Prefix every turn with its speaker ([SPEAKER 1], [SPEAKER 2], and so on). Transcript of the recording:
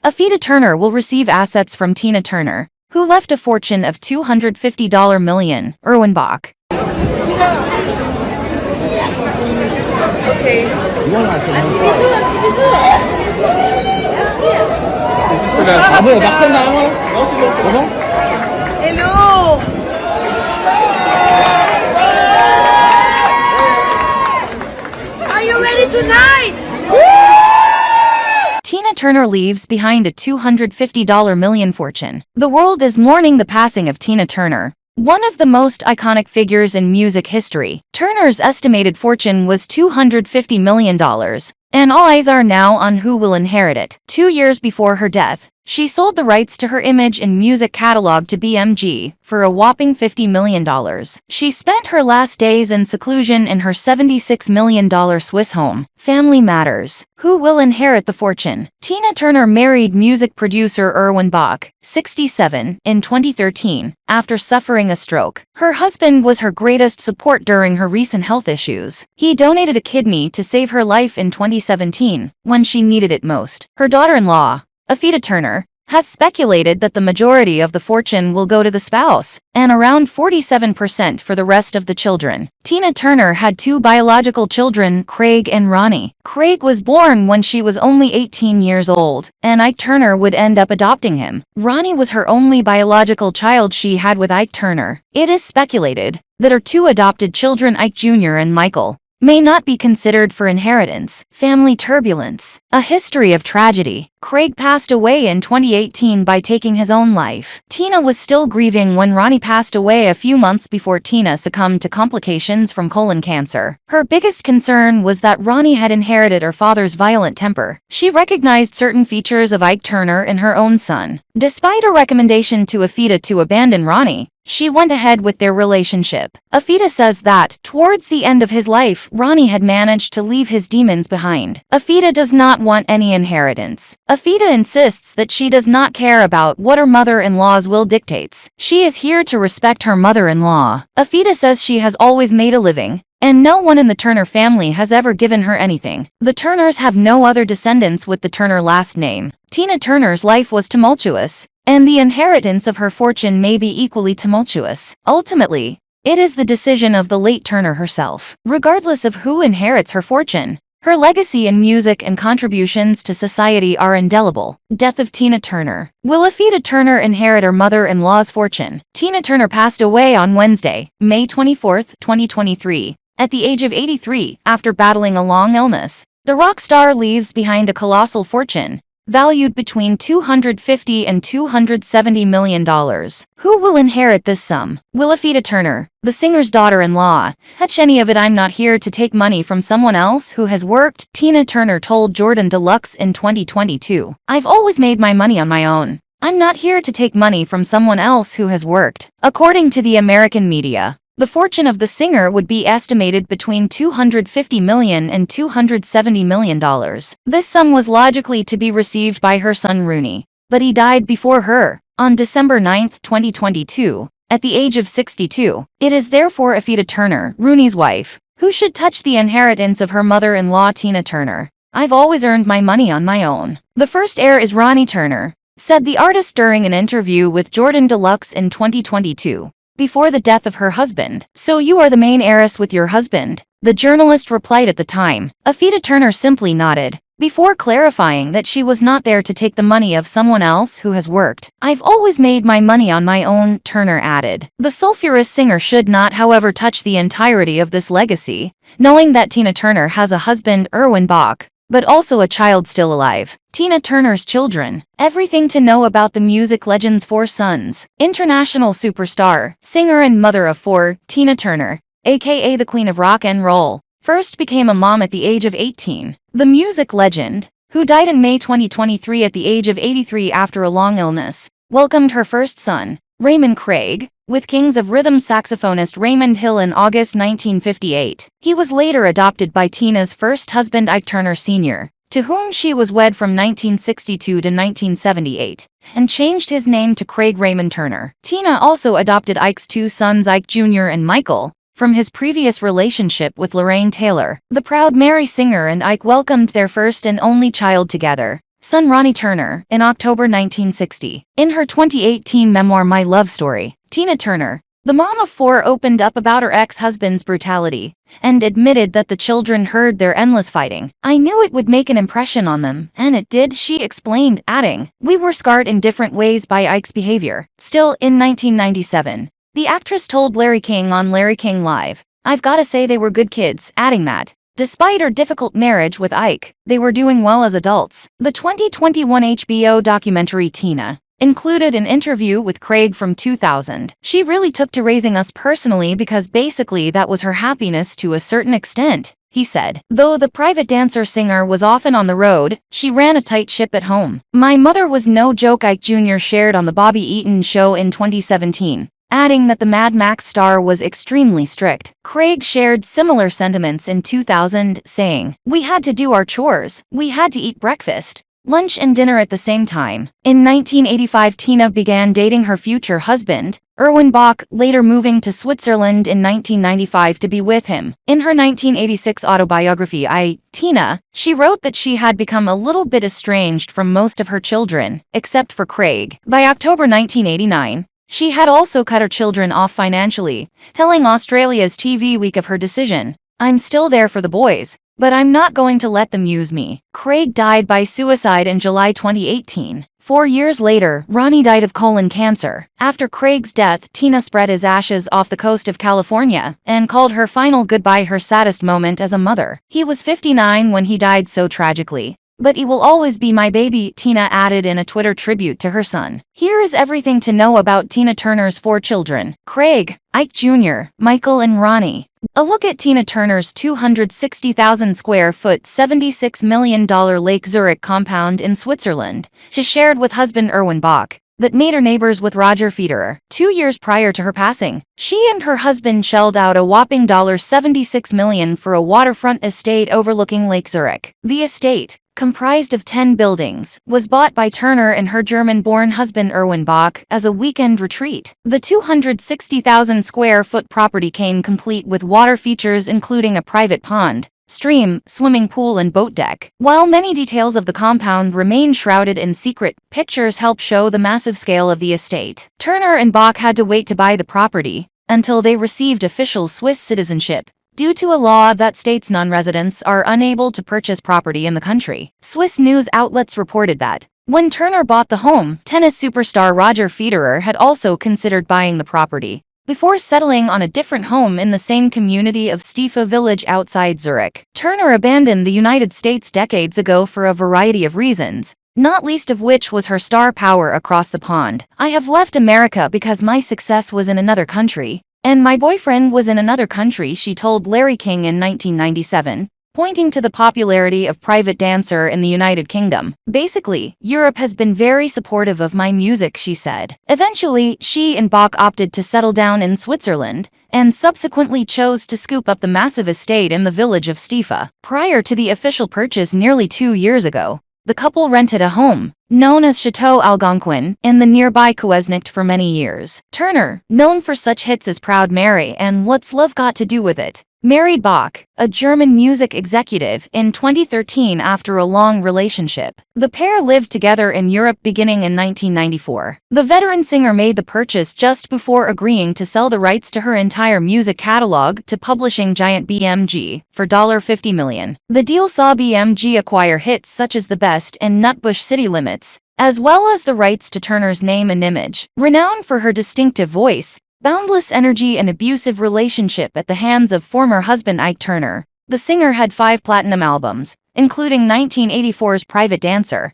[SPEAKER 1] Afida Turner will receive assets from Tina Turner, who left a fortune of $250 million, Erwin Bach.
[SPEAKER 2] Okay. Hello. Are you ready tonight?
[SPEAKER 1] Tina Turner leaves behind a $250 million fortune. The world is mourning the passing of Tina Turner, one of the most iconic figures in music history. Turner's estimated fortune was $250 million, and all eyes are now on who will inherit it. 2 years before her death, she sold the rights to her image and music catalog to BMG for a whopping $50 million. She spent her last days in seclusion in her $76 million Swiss home. Family matters. Who will inherit the fortune? Tina Turner married music producer Erwin Bach, 67, in 2013, after suffering a stroke. Her husband was her greatest support during her recent health issues. He donated a kidney to save her life in 2017, when she needed it most. Her daughter-in-law, Afida Turner, has speculated that the majority of the fortune will go to the spouse, and around 47% for the rest of the children. Tina Turner had 2 biological children, Craig and Ronnie. Craig was born when she was only 18 years old, and Ike Turner would end up adopting him. Ronnie was her only biological child she had with Ike Turner. It is speculated that her 2 adopted children, Ike Jr. and Michael, may not be considered for inheritance. Family turbulence. A history of tragedy. Craig passed away in 2018 by taking his own life. Tina was still grieving when Ronnie passed away a few months before Tina succumbed to complications from colon cancer. Her biggest concern was that Ronnie had inherited her father's violent temper. She recognized certain features of Ike Turner in her own son. Despite a recommendation to Afida to abandon Ronnie, she went ahead with their relationship. Afida says that, towards the end of his life, Ronnie had managed to leave his demons behind. Afida does not want any inheritance. Afida insists that she does not care about what her mother-in-law's will dictates. She is here to respect her mother-in-law. Afida says she has always made a living, and no one in the Turner family has ever given her anything. The Turners have no other descendants with the Turner last name. Tina Turner's life was tumultuous, and the inheritance of her fortune may be equally tumultuous. Ultimately, it is the decision of the late Turner herself. Regardless of who inherits her fortune, her legacy in music and contributions to society are indelible. Death of Tina Turner. Will Afida Turner inherit her mother-in-law's fortune? Tina Turner passed away on Wednesday, May 24, 2023, at the age of 83, after battling a long illness. The rock star leaves behind a colossal fortune, valued between $250 and $270 million. Who will inherit this sum? Will Afida Turner, the singer's daughter-in-law, touch any of it? I'm not here to take money from someone else who has worked, Tina Turner told Jordan Deluxe in 2022. I've always made my money on my own. I'm not here to take money from someone else who has worked. According to the American media, the fortune of the singer would be estimated between $250 million and $270 million. This sum was logically to be received by her son Rooney, but he died before her, on December 9, 2022, at the age of 62. It is therefore Afida Turner, Rooney's wife, who should touch the inheritance of her mother-in-law Tina Turner. I've always earned my money on my own. The first heir is Ronnie Turner, said the artist during an interview with Jordan Deluxe in 2022. Before the death of her husband. So you are the main heiress with your husband? The journalist replied at the time. Afida Turner simply nodded, before clarifying that she was not there to take the money of someone else who has worked. I've always made my money on my own, Turner added. The sulfurous singer should not, however, touch the entirety of this legacy, knowing that Tina Turner has a husband, Erwin Bach, but also a child still alive. Tina Turner's children. Everything to know about the music legend's 4 sons. International superstar, singer and mother of 4, Tina Turner, aka the Queen of Rock and Roll, first became a mom at the age of 18. The music legend, who died in May 2023 at the age of 83 after a long illness, welcomed her first son, Raymond Craig, with Kings of Rhythm saxophonist Raymond Hill in August 1958. He was later adopted by Tina's first husband Ike Turner Sr., to whom she was wed from 1962 to 1978, and changed his name to Craig Raymond Turner. Tina also adopted Ike's two sons, Ike Jr. and Michael, from his previous relationship with Lorraine Taylor. The Proud Mary singer and Ike welcomed their first and only child together, son Ronnie Turner, in October 1960. In her 2018 memoir My Love Story, Tina Turner, the mom of four, opened up about her ex-husband's brutality and admitted that the children heard their endless fighting. "I knew it would make an impression on them, and it did," she explained, adding, "We were scarred in different ways by Ike's behavior." Still, in 1997, the actress told Larry King on Larry King Live, "I've gotta say they were good kids," adding that, despite her difficult marriage with Ike, they were doing well as adults. The 2021 HBO documentary Tina included an interview with Craig from 2000. "She really took to raising us personally because basically that was her happiness to a certain extent," he said. Though the private dancer-singer was often on the road, she ran a tight ship at home. "My mother was no joke," Ike Jr. shared on the Bobby Eaton Show in 2017. Adding that the Mad Max star was extremely strict. Craig shared similar sentiments in 2000, saying, "We had to do our chores, we had to eat breakfast, lunch and dinner at the same time." In 1985, Tina began dating her future husband, Erwin Bach, later moving to Switzerland in 1995 to be with him. In her 1986 autobiography Tina, she wrote that she had become a little bit estranged from most of her children, except for Craig. By October 1989, she had also cut her children off financially, telling Australia's TV Week of her decision, "I'm still there for the boys, but I'm not going to let them use me." Craig died by suicide in July 2018. 4 years later, Ronnie died of colon cancer. After Craig's death, Tina spread his ashes off the coast of California and called her final goodbye her saddest moment as a mother. "He was 59 when he died so tragically. But he will always be my baby," Tina added in a Twitter tribute to her son. Here is everything to know about Tina Turner's 4 children: Craig, Ike Jr., Michael and Ronnie. A look at Tina Turner's 260,000 square foot $76 million Lake Zurich compound in Switzerland. She shared with husband Erwin Bach that made her neighbors with Roger Federer. 2 years prior to her passing, she and her husband shelled out a whopping $76 million for a waterfront estate overlooking Lake Zurich. The estate, comprised of 10 buildings, was bought by Turner and her German-born husband Erwin Bach as a weekend retreat. The 260,000 square foot property came complete with water features including a private pond, stream, swimming pool and boat deck. While many details of the compound remain shrouded in secret, pictures help show the massive scale of the estate. Turner and Bach had to wait to buy the property until they received official Swiss citizenship, due to a law that states non-residents are unable to purchase property in the country. Swiss news outlets reported that when Turner bought the home, tennis superstar Roger Federer had also considered buying the property, before settling on a different home in the same community of Stiefel village outside Zurich. Turner abandoned the United States decades ago for a variety of reasons, not least of which was her star power across the pond. "I have left America because my success was in another country, and my boyfriend was in another country," she told Larry King in 1997, pointing to the popularity of Private Dancer in the United Kingdom. "Basically, Europe has been very supportive of my music," she said. Eventually, she and Bach opted to settle down in Switzerland, and subsequently chose to scoop up the massive estate in the village of Stiefel. Prior to the official purchase nearly 2 years ago, the couple rented a home, known as Chateau Algonquin, in the nearby Kuesnicht for many years. Turner, known for such hits as Proud Mary and What's Love Got to Do with It, married Bach, a German music executive, in 2013 after a long relationship. The pair lived together in Europe beginning in 1994. The veteran singer made the purchase just before agreeing to sell the rights to her entire music catalog to publishing giant BMG for $50 million. The deal saw BMG acquire hits such as The Best and Nutbush City Limits, as well as the rights to Turner's name and image. Renowned for her distinctive voice, boundless energy and abusive relationship at the hands of former husband Ike Turner, the singer had 5 platinum albums, including 1984's Private Dancer,